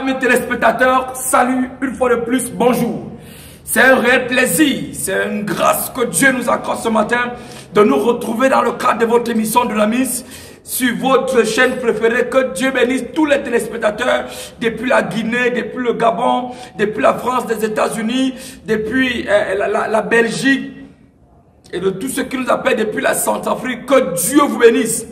amis téléspectateurs, salut une fois de plus, bonjour. C'est un réel plaisir, c'est une grâce que Dieu nous accorde ce matin de nous retrouver dans le cadre de votre émission de la Mise sur votre chaîne préférée. Que Dieu bénisse tous les téléspectateurs depuis la Guinée, depuis le Gabon, depuis la France, des États-Unis, depuis la Belgique et de tous ceux qui nous appellent depuis la Centrafrique. Que Dieu vous bénisse.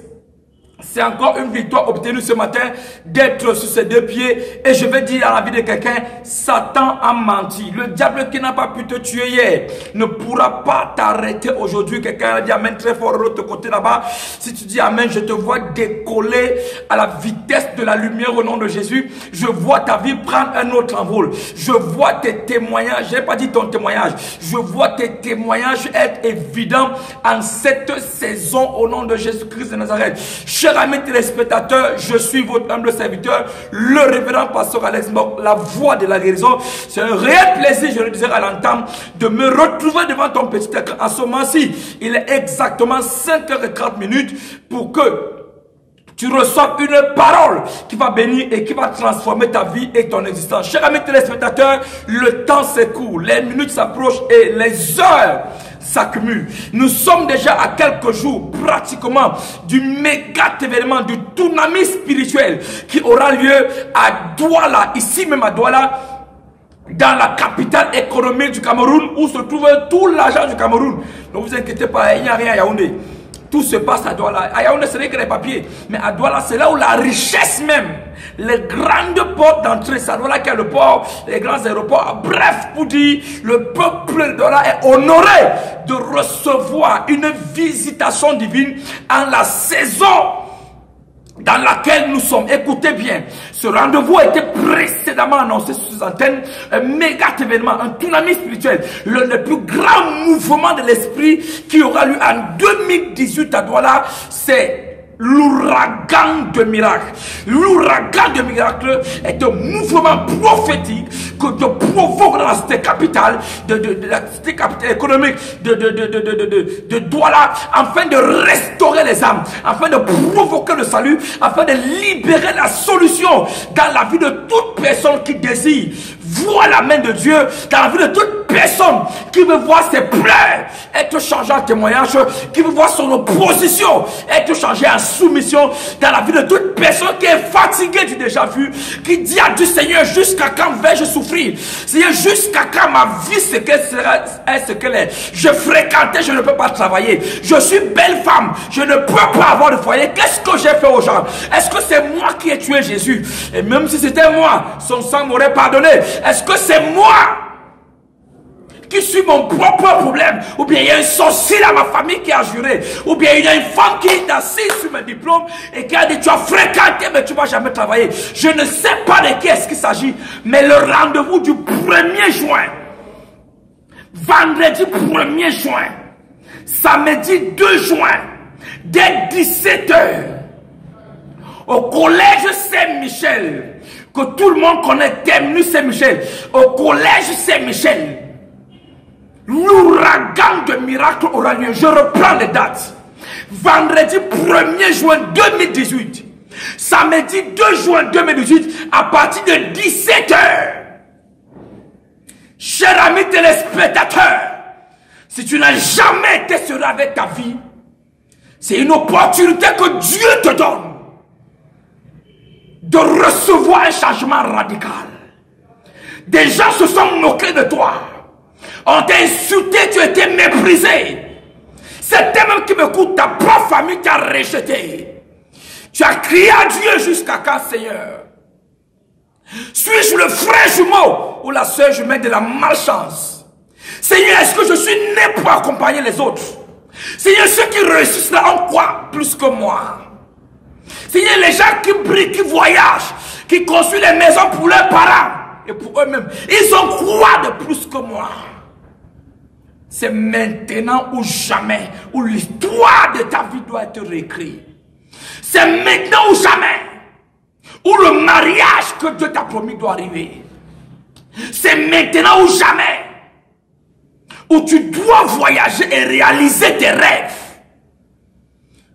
C'est encore une victoire obtenue ce matin d'être sur ses deux pieds. Et je vais dire à la vie de quelqu'un, Satan a menti. Le diable qui n'a pas pu te tuer hier ne pourra pas t'arrêter aujourd'hui. Quelqu'un a dit amen très fort de l'autre côté là-bas. Si tu dis amen, je te vois décoller à la vitesse de la lumière au nom de Jésus. Je vois ta vie prendre un autre envol. Je vois tes témoignages, je n'ai pas dit ton témoignage, je vois tes témoignages être évidents en cette saison au nom de Jésus-Christ de Nazareth. Chers amis téléspectateurs, je suis votre humble serviteur, le révérend pasteur Alex Mock, la voix de la guérison. C'est un réel plaisir, je le disais à l'entame, de me retrouver devant ton petit écran. En ce moment-ci, il est exactement 5h30 pour que tu reçois une parole qui va bénir et qui va transformer ta vie et ton existence. Chers amis téléspectateurs, le temps s'écoule, les minutes s'approchent et les heures s'accumulent. Nous sommes déjà à quelques jours pratiquement du méga événement, du tsunami spirituel qui aura lieu à Douala, ici même à Douala, dans la capitale économique du Cameroun, où se trouve tout l'argent du Cameroun. Ne vous inquiétez pas, il n'y a rien à Yaoundé. Tout se passe à Douala. À Yaoundé, ce n'est que les papiers. Mais à Douala, c'est là où la richesse même, les grandes portes d'entrée, c'est à Douala qu'il y a le port, les grands aéroports. Bref, pour dire, le peuple de Douala est honoré de recevoir une visitation divine en la saison dans laquelle nous sommes. Écoutez bien, ce rendez-vous a été précédemment annoncé sur ces antennes, un méga événement, un tsunami spirituel, l'un des plus grands mouvements de l'esprit qui aura lieu en 2018 à Douala, c'est l'ouragan de miracle. L'ouragan de miracle est un mouvement prophétique que Dieu provoque dans la cité capitale, de la cité capitale économique de Douala, afin de restaurer les âmes, afin de provoquer le salut, afin de libérer la solution dans la vie de toute personne qui désire voir la main de Dieu, dans la vie de toute personne qui veut voir ses pleurs être changées en témoignage, qui veut voir son opposition être changée en soumission, dans la vie de toute personne qui est fatiguée du déjà vu, qui dit à Dieu, Seigneur, jusqu'à quand vais-je souffrir? Seigneur, jusqu'à quand ma vie ce qu'elle est? Je fréquentais, je ne peux pas travailler. Je suis belle femme, je ne peux pas avoir de foyer. Qu'est-ce que j'ai fait aux gens? Est-ce que c'est moi qui ai tué Jésus? Et même si c'était moi, son sang m'aurait pardonné. Est-ce que c'est moi qui suis mon propre problème? Ou bien il y a un sorcier dans ma famille qui a juré? Ou bien il y a une femme qui est assise sur mes diplômes et qui a dit tu as fréquenté mais tu ne vas jamais travailler? Je ne sais pas de qui est-ce qu'il s'agit, mais le rendez-vous du 1er juin, vendredi 1er juin, samedi 2 juin, dès 17h, au collège Saint-Michel, que tout le monde connaît, Terminus Saint-Michel, au collège Saint-Michel, l'ouragan de miracle aura lieu. Je reprends les dates. Vendredi 1er juin 2018, samedi 2 juin 2018, à partir de 17h. Chers amis téléspectateurs, si tu n'as jamais été seul avec ta vie, c'est une opportunité que Dieu te donne de recevoir un changement radical. Des gens se sont moqués de toi. On t'a insulté, tu as été méprisé. C'était même qui m'écoute, ta propre famille t'a rejeté. Tu as crié à Dieu jusqu'à quand, Seigneur? Suis-je le frère jumeau ou la soeur jumelle de la malchance? Seigneur, est-ce que je suis né pour accompagner les autres? Seigneur, ceux qui réussissent là ont quoi plus que moi? Seigneur, les gens qui brillent, qui voyagent, qui construisent des maisons pour leurs parents et pour eux-mêmes, ils ont quoi de plus que moi? C'est maintenant ou jamais où l'histoire de ta vie doit être réécrite. C'est maintenant ou jamais où le mariage que Dieu t'a promis doit arriver. C'est maintenant ou jamais où tu dois voyager et réaliser tes rêves.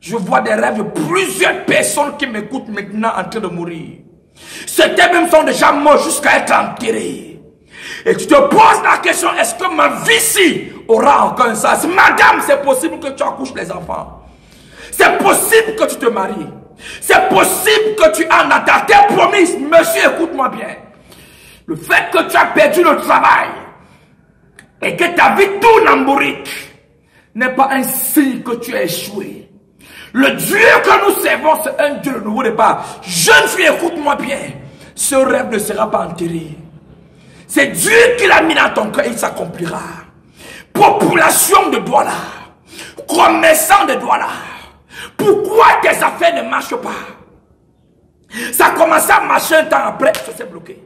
Je vois des rêves de plusieurs personnes qui m'écoutent maintenant en train de mourir. Certains même sont déjà morts jusqu'à être enterrés. Et tu te poses la question, est-ce que ma vie-ci aura encore un sens? Madame, c'est possible que tu accouches les enfants. C'est possible que tu te maries. C'est possible que tu en as ta terre promise. Monsieur, écoute-moi bien. Le fait que tu as perdu le travail et que ta vie tourne en bourrique n'est pas un signe que tu as échoué. Le Dieu que nous servons, c'est un Dieu de nouveau départ. Jeune fille, écoute-moi bien. Ce rêve ne sera pas enterré. C'est Dieu qui l'a mis dans ton cœur et il s'accomplira. Population de Douala, commerçant de Douala, pourquoi tes affaires ne marchent pas? Ça a commencé à marcher un temps après, ça s'est bloqué.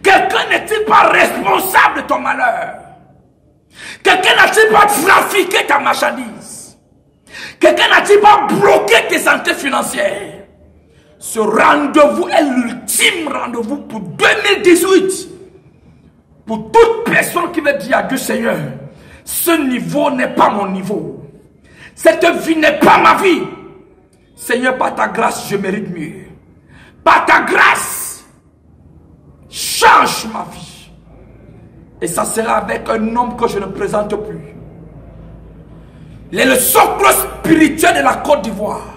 Quelqu'un n'est-il pas responsable de ton malheur? Quelqu'un n'a-t-il pas trafiqué ta marchandise? Quelqu'un n'a-t-il pas bloqué tes entrées financières? Ce rendez-vous est l'ultime rendez-vous pour 2018. Pour toute personne qui veut dire à Dieu, Seigneur, ce niveau n'est pas mon niveau. Cette vie n'est pas ma vie. Seigneur, par ta grâce, je mérite mieux. Par ta grâce, change ma vie. Et ça sera avec un homme que je ne présente plus. Il est le socle spirituel de la Côte d'Ivoire.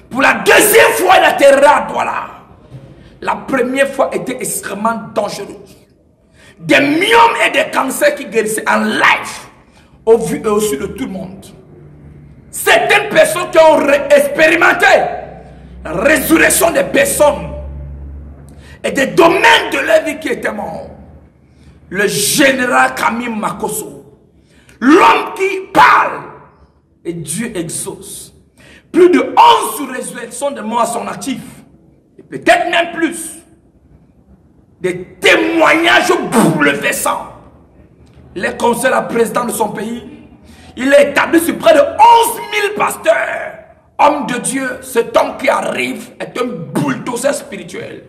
Pour la deuxième fois, il atterrira à Douala. La première fois était extrêmement dangereuse. Des myomes et des cancers qui guérissaient en live au vu et au su de tout le monde. Certaines personnes qui ont expérimenté la résurrection des personnes et des domaines de leur vie qui étaient morts. Le général Camille Makosso, l'homme qui parle et Dieu exauce. Plus de 11 résurrections de morts à son actif. Et peut-être même plus. Des témoignages bouleversants. Il est conseiller la présidente de son pays. Il est établi sur près de 11 000 pasteurs. Homme de Dieu, cet homme qui arrive est un bulldozer spirituel.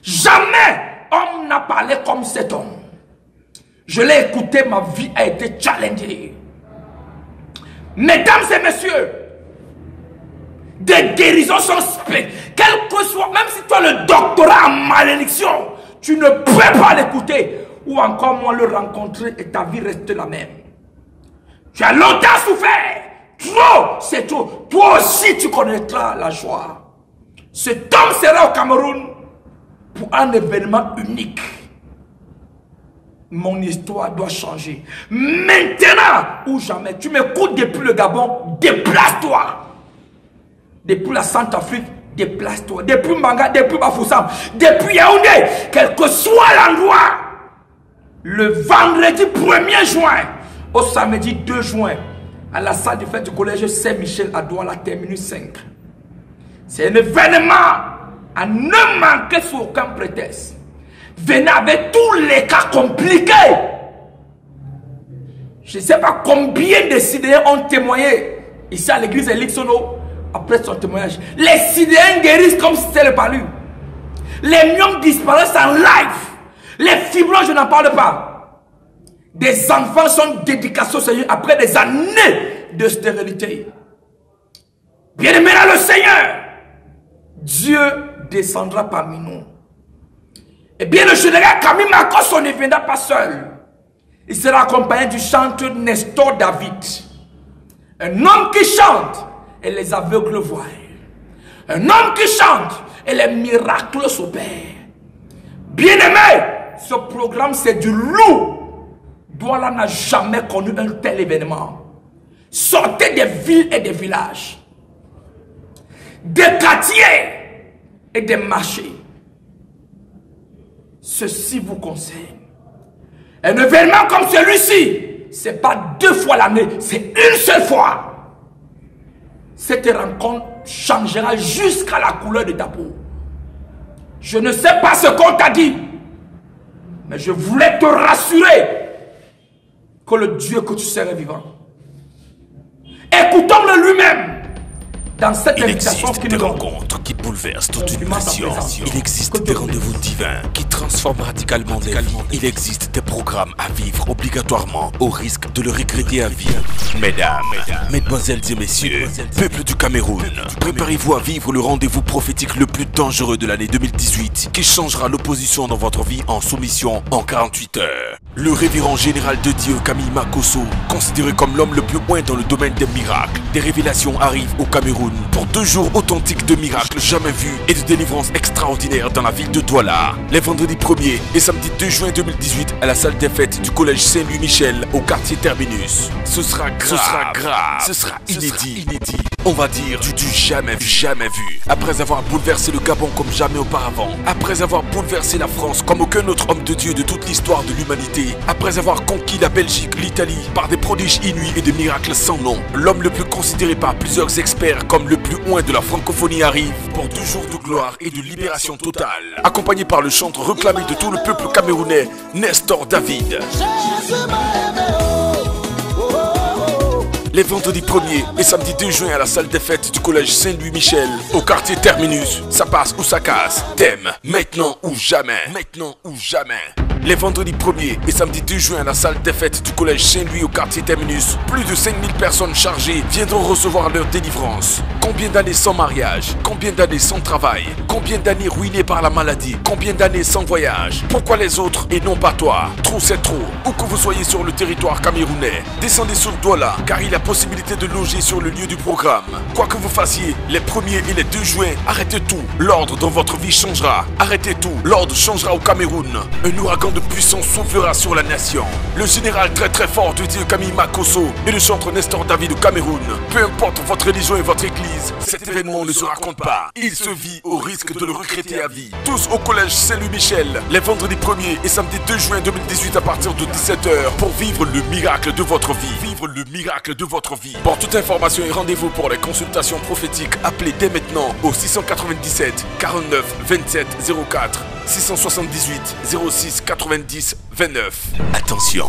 Jamais homme n'a parlé comme cet homme. Je l'ai écouté, ma vie a été challengée. Mesdames et messieurs, des guérisons sont spéciales. Quel que soit, même si tu as le doctorat en malédiction, tu ne peux pas l'écouter. Ou encore moins le rencontrer et ta vie reste la même. Tu as longtemps souffert. Trop, c'est trop. Toi aussi tu connaîtras la joie. Cet homme sera au Cameroun pour un événement unique. Mon histoire doit changer. Maintenant ou jamais. Tu m'écoutes depuis le Gabon, déplace-toi. Depuis la Centrafrique, déplace-toi. Depuis Manga, depuis Bafoussam, depuis Yaoundé, quel que soit l'endroit. Le vendredi 1er juin au samedi 2 juin, à la salle de fête du collège Saint-Michel à Douala, terminus 5. C'est un événement à ne manquer sous aucun prétexte. Venez avec tous les cas compliqués. Je ne sais pas combien de Sidéens ont témoigné ici à l'église Elixono après son témoignage. Les Sidéens guérissent comme si c'était le palu. Les myomes disparaissent en live. Les fibromes, je n'en parle pas. Des enfants sont dédicacés au Seigneur après des années de stérilité. Bien-aimé dans le Seigneur, Dieu descendra parmi nous. Et bien le général Camille Makosso ne viendra pas seul. Il sera accompagné du chanteur Nestor David. Un homme qui chante et les aveugles voient. Un homme qui chante et les miracles s'opèrent. Bien-aimé, ce programme c'est du lourd. Douala n'a jamais connu un tel événement. Sortez des villes et des villages, des quartiers et des marchés. Ceci vous concerne. Un événement comme celui-ci, ce n'est pas 2 fois l'année, c'est une seule fois. Cette rencontre changera jusqu'à la couleur de ta peau. Je ne sais pas ce qu'on t'a dit, mais je voulais te rassurer que le Dieu que tu serais vivant. Écoutons-le lui-même dans cette Il invitation existe qui des nous donne. rencontres qui bouleversent toute une Confirmant sa nation. présence. Il existe des rendez-vous divins qui transforment radicalement des vies. Il existe des programmes à vivre obligatoirement au risque de le regretter à vie. Mesdames, mesdemoiselles et messieurs, peuple du Cameroun, préparez-vous à vivre le rendez-vous prophétique le plus dangereux de l'année 2018 qui changera l'opposition dans votre vie en soumission en 48 heures. Le révérend général de Dieu Camille Makosso, considéré comme l'homme le plus oint dans le domaine des miracles. Des révélations arrivent au Cameroun pour 2 jours authentiques de miracles jamais vus et de délivrance extraordinaire dans la ville de Douala. Les vendredis 1er et samedi 2 juin 2018 à la salle des fêtes du collège Saint-Louis-Michel au quartier Terminus. Ce sera grave, ce sera inédit. On va dire du jamais vu. Après avoir bouleversé le Gabon comme jamais auparavant, après avoir bouleversé la France comme aucun autre homme de Dieu de toute l'histoire de l'humanité, après avoir conquis la Belgique, l'Italie par des prodiges inouïs et des miracles sans nom, l'homme le plus considéré par plusieurs experts comme le plus oint de la francophonie arrive pour 2 jours de gloire et de libération totale, accompagné par le chantre réclamé de tout le peuple camerounais, Nestor David. Les vendredis 1er et samedi 2 juin à la salle des fêtes du collège Saint-Louis-Michel au quartier Terminus. Ça passe ou ça casse. Thème, maintenant ou jamais. Les vendredis 1er et samedi 2 juin à la salle des fêtes du collège Saint-Louis au quartier Terminus, plus de 5000 personnes chargées viendront recevoir leur délivrance. Combien d'années sans mariage? Combien d'années sans travail? Combien d'années ruinées par la maladie? Combien d'années sans voyage? Pourquoi les autres et non pas toi? Trop c'est trop. Où que vous soyez sur le territoire camerounais, descendez sur Douala car il y a possibilité de loger sur le lieu du programme. Quoi que vous fassiez, les 1er et les 2 juin, arrêtez tout. L'ordre dans votre vie changera. Arrêtez tout. L'ordre changera au Cameroun. Un ouragan de puissance soufflera sur la nation. Le général très fort de Dieu Camille Makosso et le chantre Nestor David au Cameroun. Peu importe votre religion et votre église, cet événement ne se raconte pas. Il se vit au risque de le regretter à vie. Tous au collège Saint-Louis-Michel, les vendredis 1er et samedi 2 juin 2018 à partir de 17 h pour vivre le miracle de votre vie. Pour toute information et rendez-vous pour les consultations prophétiques, appelez dès maintenant au 697 49 27 04 678 06 90 29. Attention,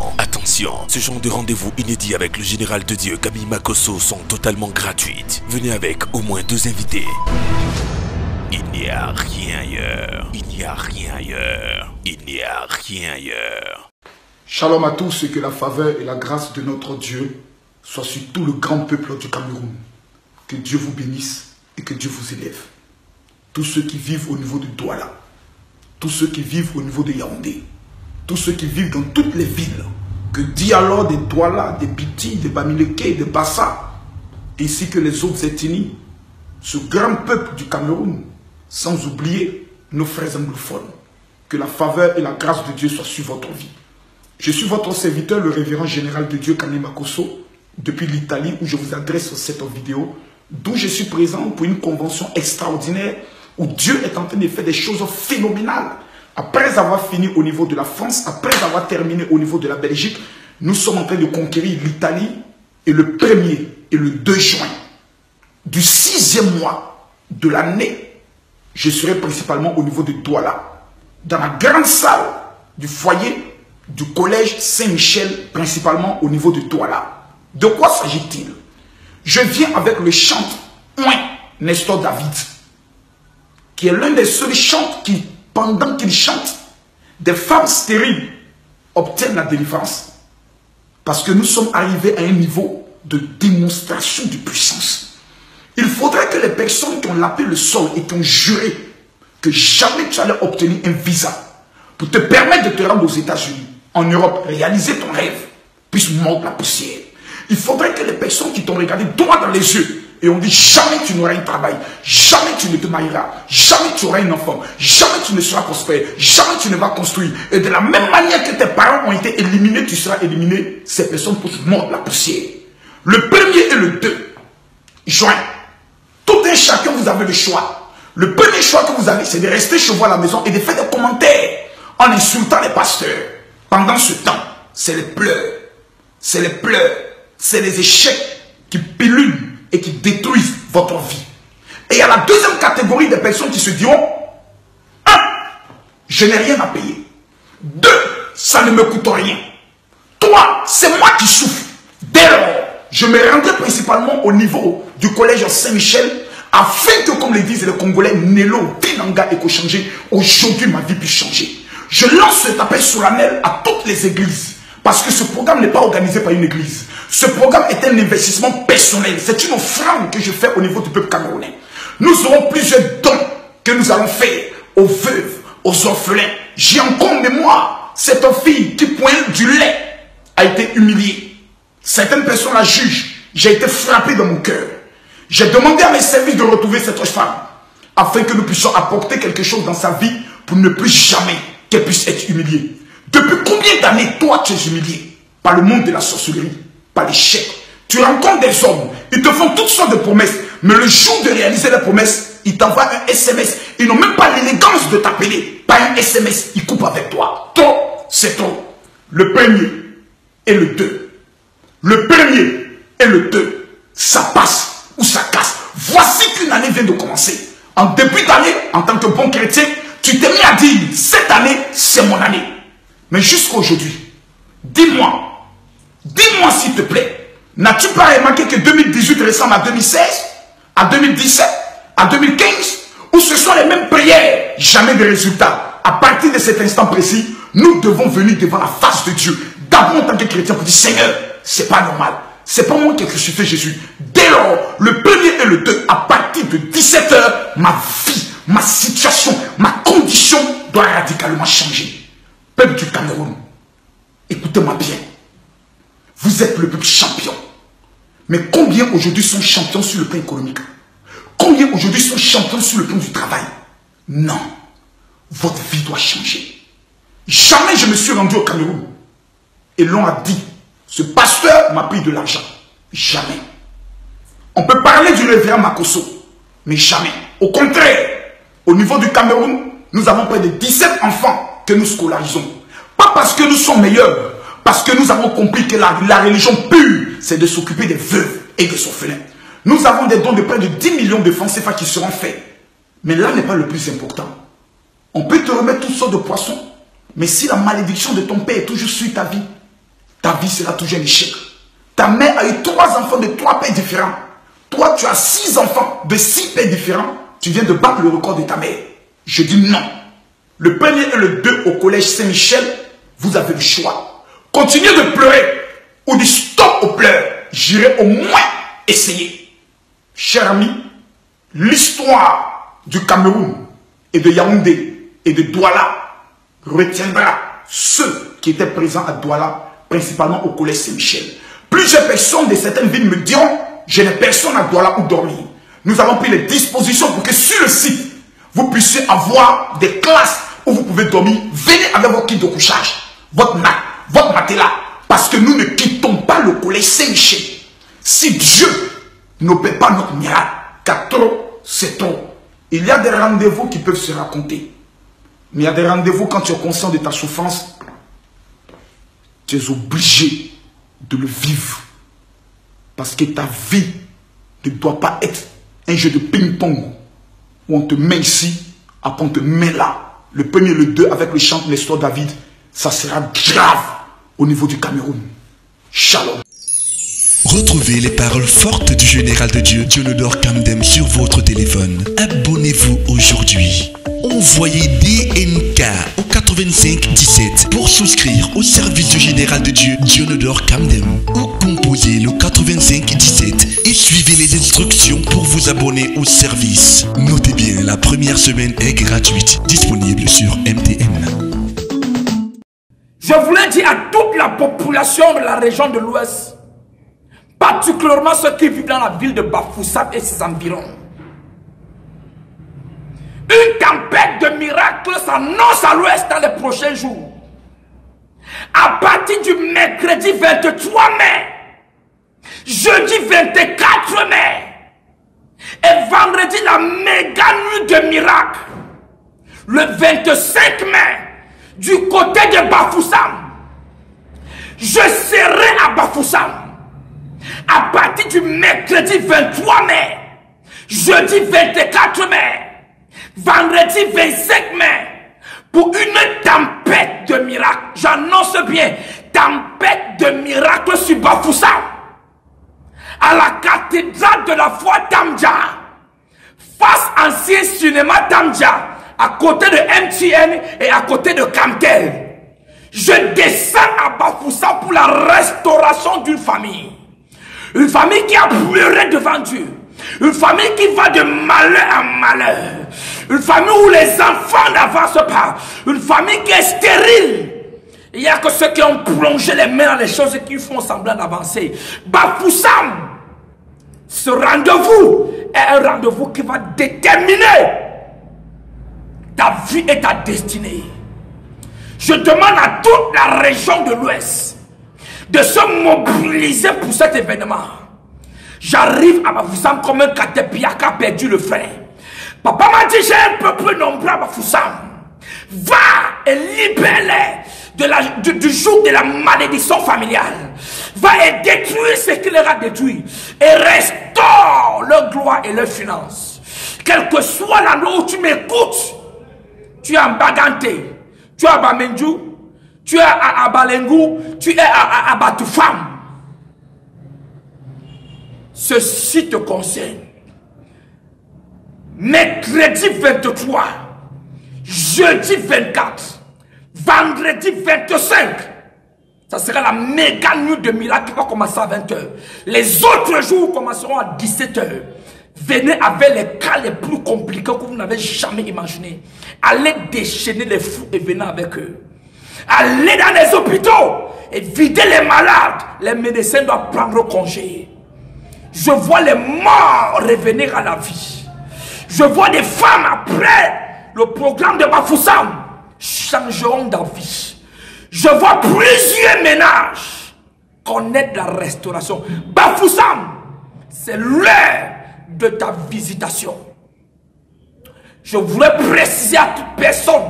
ce genre de rendez-vous inédit avec le général de Dieu Camille Makosso sont totalement gratuites. Venez avec au moins 2 invités. Il n'y a rien ailleurs. Shalom à tous et que la faveur et la grâce de notre Dieu soient sur tout le grand peuple du Cameroun. Que Dieu vous bénisse et que Dieu vous élève. Tous ceux qui vivent au niveau de Douala, tous ceux qui vivent au niveau de Yaoundé, tous ceux qui vivent dans toutes les villes, que Diallo, de Douala, de Biti, de Bamileke, de Bassa, ainsi que les autres ethnies, ce grand peuple du Cameroun, sans oublier nos frères anglophones, que la faveur et la grâce de Dieu soient sur votre vie. Je suis votre serviteur, le révérend général de Dieu Camille Makosso, depuis l'Italie où je vous adresse cette vidéo, d'où je suis présent pour une convention extraordinaire où Dieu est en train de faire des choses phénoménales. Après avoir fini au niveau de la France, après avoir terminé au niveau de la Belgique, nous sommes en train de conquérir l'Italie et le 1er et le 2 juin du 6e mois de l'année, je serai principalement au niveau de Douala, dans la grande salle du foyer du collège Saint-Michel, principalement au niveau de Douala. De quoi s'agit-il? Je viens avec le chantre Nestor David, qui est l'un des seuls chantres qui, pendant qu'il chante, des femmes stériles obtiennent la délivrance. Parce que nous sommes arrivés à un niveau de démonstration de puissance. Il faudrait que les personnes qui ont lapé le sol et qui ont juré que jamais tu allais obtenir un visa pour te permettre de te rendre aux États-Unis, en Europe, réaliser ton rêve, puissent mordre la poussière. Il faudrait que les personnes qui t'ont regardé droit dans les yeux et ont dit jamais tu n'auras un travail, jamais tu ne te marieras, jamais tu auras un enfant, jamais tu ne seras prospère, jamais tu ne vas construire. Et de la même manière que tes parents ont été éliminés, tu seras éliminé. Ces personnes peuvent mordre la poussière. Le 1er et le 2 juin, tout un chacun, vous avez le choix. Le premier choix que vous avez, c'est de rester chez vous à la maison et de faire des commentaires en insultant les pasteurs. Pendant ce temps, c'est les pleurs, c'est les échecs qui pilulent et qui détruisent votre vie. Et il y a la deuxième catégorie de personnes qui se diront: 1. Je n'ai rien à payer. 2. Ça ne me coûte rien. 3. C'est moi qui souffre. Dès lors, je me rendrai principalement au niveau du collège Saint-Michel afin que, comme le disent les Congolais, Nelo, Tinanga et changer, aujourd'hui ma vie puisse changer. Je lance cet appel solennel à toutes les églises. Parce que ce programme n'est pas organisé par une église. Ce programme est un investissement personnel. C'est une offrande que je fais au niveau du peuple camerounais. Nous aurons plusieurs dons que nous allons faire aux veuves, aux orphelins. J'ai encore en mémoire cette fille qui pointe du lait a été humiliée. Certaines personnes la jugent. J'ai été frappé dans mon cœur. J'ai demandé à mes services de retrouver cette femme afin que nous puissions apporter quelque chose dans sa vie pour ne plus jamais qu'elle puisse être humiliée. Depuis combien d'années, toi, tu es humilié par le monde de la sorcellerie, par l'échec? Tu rencontres des hommes, ils te font toutes sortes de promesses, mais le jour de réaliser les promesses, ils t'envoient un SMS. Ils n'ont même pas l'élégance de t'appeler par un SMS. Ils coupent avec toi. Trop, c'est trop. Le premier et le deux. Le premier et le deux. Ça passe ou ça casse. Voici qu'une année vient de commencer. En début d'année, en tant que bon chrétien, tu t'es mis à dire, cette année, c'est mon année. Mais jusqu'à aujourd'hui, dis-moi s'il te plaît, n'as-tu pas remarqué que 2018 ressemble à 2016, à 2017, à 2015, où ce sont les mêmes prières, jamais de résultats. À partir de cet instant précis, nous devons venir devant la face de Dieu, d'abord en tant que chrétien, pour dire, Seigneur, c'est pas normal. C'est pas moi qui ai crucifié Jésus. Dès lors, le premier et le deux, à partir de 17 h, ma vie, ma situation, ma condition doit radicalement changer. Peuple du Cameroun, écoutez-moi bien. Vous êtes le peuple champion. Mais combien aujourd'hui sont champions sur le plan économique? Combien aujourd'hui sont champions sur le plan du travail? Non. Votre vie doit changer. Jamais je me suis rendu au Cameroun. Et l'on a dit, ce pasteur m'a pris de l'argent. Jamais. On peut parler du révérend Makosso, mais jamais. Au contraire, au niveau du Cameroun, nous avons près de 17 enfants que nous scolarisons. Pas parce que nous sommes meilleurs, parce que nous avons compris que la religion pure, c'est de s'occuper des veuves et des orphelins. Nous avons des dons de près de 10 millions de francs CFA qui seront faits. Mais là n'est pas le plus important. On peut te remettre toutes sortes de poissons, mais si la malédiction de ton père est toujours sur ta vie sera toujours un échec. Ta mère a eu 3 enfants de 3 pères différents. Toi, tu as 6 enfants de 6 pères différents. Tu viens de battre le record de ta mère. Je dis non. Le premier et le 2 au collège Saint-Michel, vous avez le choix. Continuez de pleurer ou dire stop aux pleurs. J'irai au moins essayer. Chers amis, l'histoire du Cameroun et de Yaoundé et de Douala retiendra ceux qui étaient présents à Douala, principalement au collège Saint-Michel. Plusieurs personnes de certaines villes me diront, je n'ai personne à Douala où dormir. Nous avons pris les dispositions pour que sur le site, vous puissiez avoir des classes où vous pouvez dormir. Venez avec votre kit de couchage, votre matelas, parce que nous ne quittons pas le collège Saint-Michel. Si Dieu n'opère pas notre miracle, car trop, c'est trop. Il y a des rendez-vous qui peuvent se raconter. Mais il y a des rendez-vous quand tu es conscient de ta souffrance, tu es obligé de le vivre. Parce que ta vie ne doit pas être un jeu de ping-pong où on te met ici, après on te met là. Le premier, le 2 avec le chant de l'histoire David, ça sera grave au niveau du Cameroun. Shalom. Retrouvez les paroles fortes du général de Dieu, Dionodore Kamdem, sur votre téléphone. Abonnez-vous aujourd'hui. Envoyez DNK au 85 17 pour souscrire au service du général de Dieu, Dionodore Kamdem. Ou composez le 85 17 et suivez les instructions pour vous abonner au service. Notez bien, la première semaine est gratuite, disponible sur MTN. Je voulais dire à toute la population de la région de l'Ouest, particulièrement ceux qui vivent dans la ville de Bafoussam et ses environs. Une tempête de miracles s'annonce à l'Ouest dans les prochains jours. À partir du mercredi 23 mai, jeudi 24 mai et vendredi la méga nuit de miracles, le 25 mai, du côté de Bafoussam, je serai à Bafoussam. À partir du mercredi 23 mai, jeudi 24 mai, vendredi 25 mai, pour une tempête de miracles. J'annonce bien, tempête de miracles sur Bafoussam. À la cathédrale de la foi d'Amdja, cinéma Tamja, à côté de MTN et à côté de Camtel. Je descends à Bafoussam pour la restauration d'une famille. Une famille qui a pleuré devant Dieu. Une famille qui va de malheur en malheur. Une famille où les enfants n'avancent pas. Une famille qui est stérile. Il n'y a que ceux qui ont plongé les mains dans les choses et qui font semblant d'avancer. Bafoussam, ce rendez-vous est un rendez-vous qui va déterminer ta vie et ta destinée. Je demande à toute la région de l'Ouest de se mobiliser pour cet événement. J'arrive à Bafoussam comme un caterpillar qui a perdu le frein. Papa m'a dit, j'ai un peuple nombreux à Bafoussam. Va et libère-les du joug de la malédiction familiale. Va et détruire ce qui leur a détruit. Et restaure leur gloire et leur finance. Quel que soit l'endroit où tu m'écoutes, tu es en Baganté, tu es à Bamenjou, tu es à Balengou, tu es à Batoufam. Ceci te concerne. Mercredi 23, jeudi 24, vendredi 25, ça sera la méga nuit de miracle qui va commencer à 20h. Les autres jours commenceront à 17h. Venez avec les cas les plus compliqués que vous n'avez jamais imaginés. Allez déchaîner les fous et venez avec eux. Allez dans les hôpitaux et videz les malades. Les médecins doivent prendre congé. Je vois les morts revenir à la vie. Je vois des femmes après le programme de Bafoussam changeront d'avis. Je vois plusieurs ménages connaître la restauration. Bafoussam, c'est l'heure de ta visitation. Je voudrais préciser à toute personne,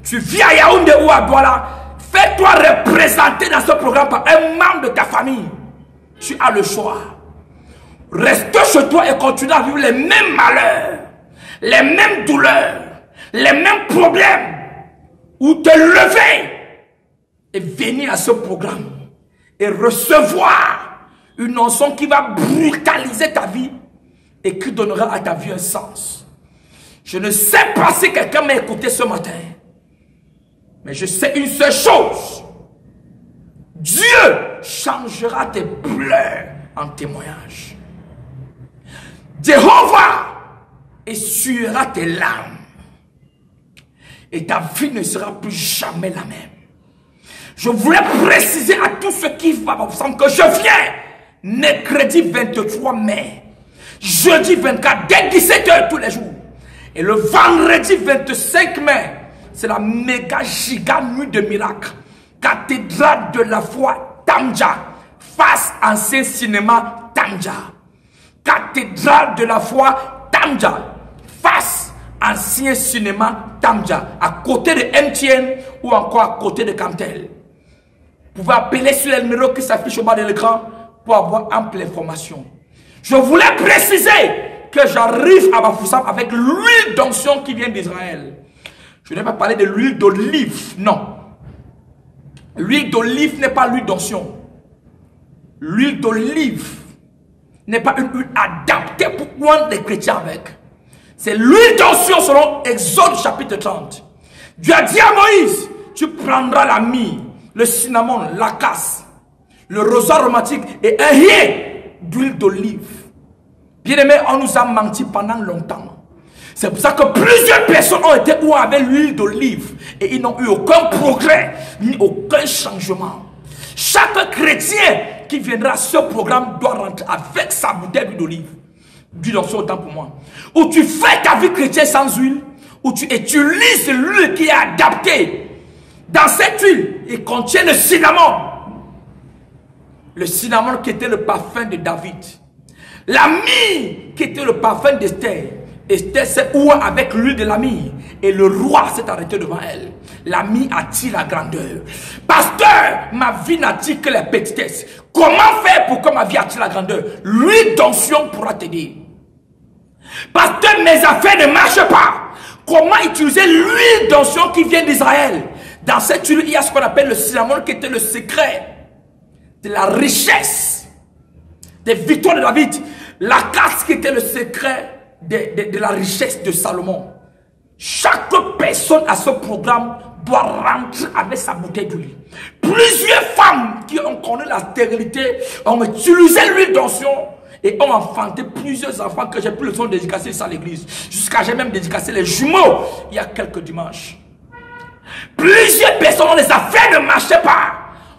tu viens à Yaoundé ou à Douala, fais-toi représenter dans ce programme par un membre de ta famille. Tu as le choix. Reste chez toi et continue à vivre les mêmes malheurs, les mêmes douleurs, les mêmes problèmes, ou te lever et venir à ce programme et recevoir une onction qui va brutaliser ta vie et qui donnera à ta vie un sens. Je ne sais pas si quelqu'un m'a écouté ce matin, mais je sais une seule chose. Dieu changera tes pleurs en témoignage. Jéhovah essuiera tes larmes. Et ta vie ne sera plus jamais la même. Je voulais préciser à tous ceux qui vont que je viens mercredi 23 mai, jeudi 24, dès 17h tous les jours. Et le vendredi 25 mai, c'est la méga giga nuit de miracle. Cathédrale de la foi Tamja, face ancien cinéma Tamja. Cathédrale de la foi Tamja, face ancien cinéma Tamja, à côté de MTN ou encore à côté de Camtel. Vous pouvez appeler sur le numéro qui s'affiche au bas de l'écran pour avoir ample information. Je voulais préciser que j'arrive à Bafoussam avec l'huile d'onction qui vient d'Israël. Je n'ai pas parlé de l'huile d'olive, non. L'huile d'olive n'est pas l'huile d'onction. L'huile d'olive n'est pas une huile adaptée pour prendre les chrétiens avec. C'est l'huile d'onction selon Exode chapitre 30. Dieu a dit à Moïse, tu prendras la myrrhe, le cinnamon, la casse, le rosaire aromatique et un riz d'huile d'olive. Bien aimé, on nous a menti pendant longtemps. C'est pour ça que plusieurs personnes ont été où avec l'huile d'olive et ils n'ont eu aucun progrès ni aucun changement. Chaque chrétien qui viendra à ce programme doit rentrer avec sa bouteille d'huile d'olive. D'huile d'onction autant pour moi. Ou tu fais ta vie chrétienne sans huile, ou tu utilises l'huile qui est adaptée. Dans cette huile, il contient le cinnamon. Le cinnamon qui était le parfum de David. La myrrhe qui était le parfum d'Esther. Esther s'est ouée avec l'huile de la myrrhe. Et le roi s'est arrêté devant elle. La myrrhe attire la grandeur. Pasteur, ma vie n'attire que les petitesses. Comment faire pour que ma vie attire la grandeur? L'huile d'onction pourra t'aider. Pasteur, mes affaires ne marchent pas. Comment utiliser l'huile d'onction qui vient d'Israël? Dans cette huile, il y a ce qu'on appelle le cinnamon qui était le secret de la richesse des victoires de David. La casse qui était le secret de la richesse de Salomon. Chaque personne à ce programme doit rentrer avec sa bouteille d'huile. Plusieurs femmes qui ont connu la stérilité ont utilisé l'huile d'onction et ont enfanté plusieurs enfants que j'ai pris le soin de dédicacer ici à l'église. Jusqu'à j'ai même dédicacé les jumeaux il y a quelques dimanches. Plusieurs personnes dont les affaires ne marchaient pas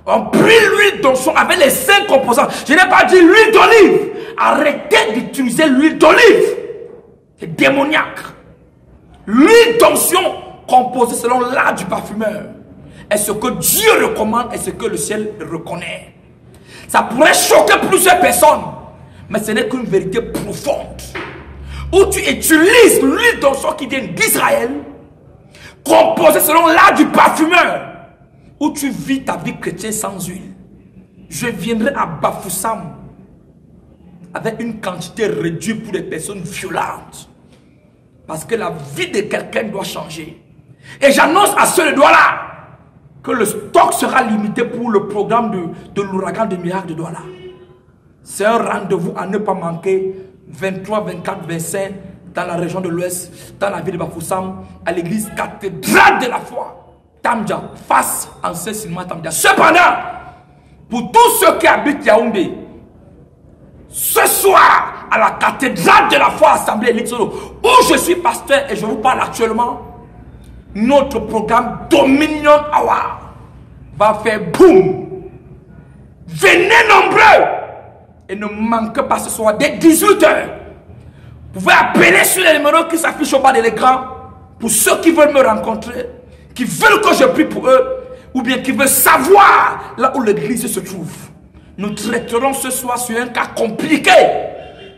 ont pris l'huile d'onction avec les 5 composants. Je n'ai pas dit l'huile d'olive. Arrêtez d'utiliser l'huile d'olive. C'est démoniaque. L'huile d'onction composée selon l'art du parfumeur est ce que Dieu recommande et ce que le ciel reconnaît. Ça pourrait choquer plusieurs personnes, mais ce n'est qu'une vérité profonde. Où tu utilises l'huile d'onction qui vient d'Israël, composée selon l'art du parfumeur, où tu vis ta vie chrétienne sans huile. Je viendrai à Bafoussam avec une quantité réduite pour les personnes violentes. Parce que la vie de quelqu'un doit changer. Et j'annonce à ce doigt-là que le stock sera limité pour le programme de l'ouragan de miracle de Douala. C'est un rendez-vous à ne pas manquer, 23, 24, 25, dans la région de l'Ouest, dans la ville de Bafoussam, à l'église cathédrale de la foi, Tamdia, face ancien cinéma Tamdia. Cependant, pour tous ceux qui habitent Yaoundé, ce soir, à la cathédrale de la foi Assemblée Elixono, où je suis pasteur et je vous parle actuellement, notre programme Dominion Hour va faire boum. Venez nombreux et ne manquez pas ce soir dès 18h. Vous pouvez appeler sur les numéros qui s'affichent au bas de l'écran pour ceux qui veulent me rencontrer, qui veulent que je prie pour eux, ou bien qui veulent savoir là où l'église se trouve. Nous traiterons ce soir sur un cas compliqué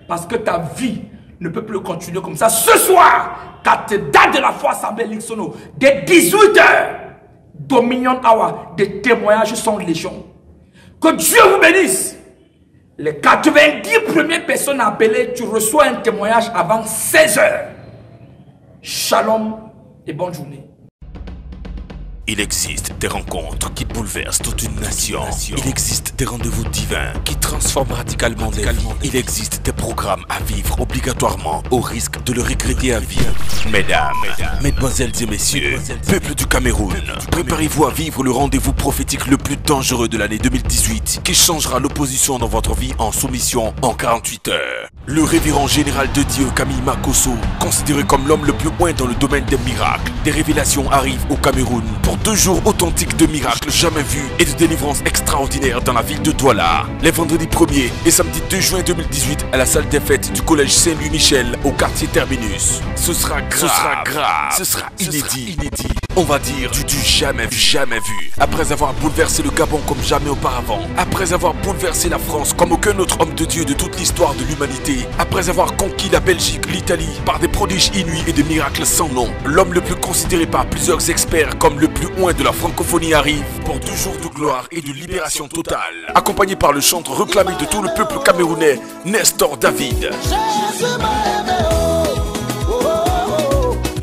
parce que ta vie ne peut plus continuer comme ça. Ce soir, cathédrale de la foi Assemblée Elixono, dès 18h, Dominion Hour, des témoignages sont légion. Que Dieu vous bénisse. Les 90 premières personnes appelées, tu reçois un témoignage avant 16h. Shalom et bonne journée. Il existe des rencontres qui bouleversent toute une nation. Il existe des rendez-vous divins qui transforment radicalement des vies. Il existe des programmes à vivre obligatoirement au risque de le regretter à vie. Mesdames, mesdemoiselles et messieurs, peuple du Cameroun, préparez-vous à vivre le rendez-vous prophétique le plus dangereux de l'année 2018 qui changera l'opposition dans votre vie en soumission en 48 heures. Le révérend général de Dieu Camille Makosso, considéré comme l'homme le plus oint dans le domaine des miracles, des révélations arrivent au Cameroun pour 2 jours authentiques de miracles jamais vus et de délivrance extraordinaire dans la ville de Douala. Les vendredis 1er et samedi 2 juin 2018 à la salle des fêtes du collège Saint-Louis-Michel au quartier Terminus. Ce sera grave, ce sera inédit. On va dire du jamais vu. Après avoir bouleversé le Gabon comme jamais auparavant, après avoir bouleversé la France comme aucun autre homme de Dieu de toute l'histoire de l'humanité, après avoir conquis la Belgique, l'Italie par des prodiges inouïs et des miracles sans nom, l'homme le plus considéré par plusieurs experts comme le plus oint de la francophonie arrive pour 2 jours de gloire et de libération totale. Accompagné par le chantre reclamé de tout le peuple camerounais, Nestor David.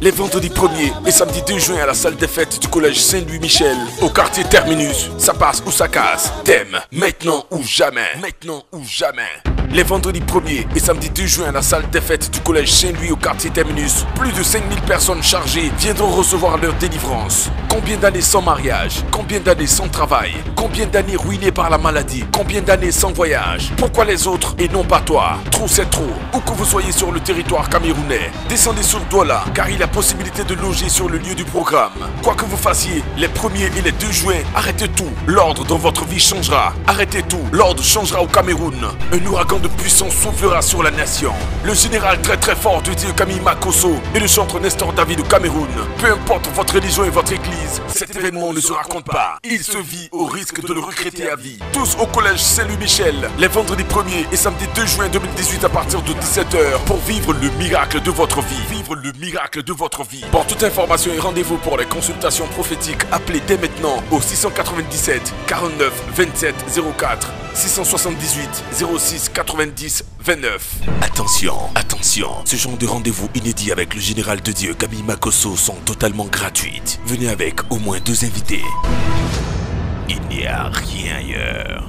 Les vendredis 1er et samedi 2 juin à la salle des fêtes du collège Saint-Louis-Michel au quartier Terminus. Ça passe ou ça casse. Thème, maintenant ou jamais. Maintenant ou jamais. Les vendredis 1er et samedi 2 juin à la salle des fêtes du collège Saint-Louis au quartier Terminus, plus de 5000 personnes chargées viendront recevoir leur délivrance. Combien d'années sans mariage? Combien d'années sans travail? Combien d'années ruinées par la maladie? Combien d'années sans voyage? Pourquoi les autres et non pas toi? Trop c'est trop. Où que vous soyez sur le territoire camerounais, descendez sur Douala car il y a possibilité de loger sur le lieu du programme. Quoi que vous fassiez, les 1er et les 2 juin, arrêtez tout. L'ordre dans votre vie changera. Arrêtez tout. L'ordre changera au Cameroun. Un ouragan de puissance soufflera sur la nation. Le général très fort de Dieu Camille Makosso et le chantre Nestor David au Cameroun. Peu importe votre religion et votre église, cet événement ne se raconte pas. Il se vit au risque de le regretter à vie. Tous au collège Saint-Louis-Michel, les vendredis 1er et samedi 2 juin 2018 à partir de 17h pour vivre le miracle de votre vie. Vivre le miracle de votre vie. Pour toute information et rendez-vous pour les consultations prophétiques, appelez dès maintenant au 697 49 27 04 678 06 90 29. Attention, ce genre de rendez-vous inédit avec le général de Dieu Camille Makosso sont totalement gratuites. Venez avec au moins 2 invités. Il n'y a rien ailleurs.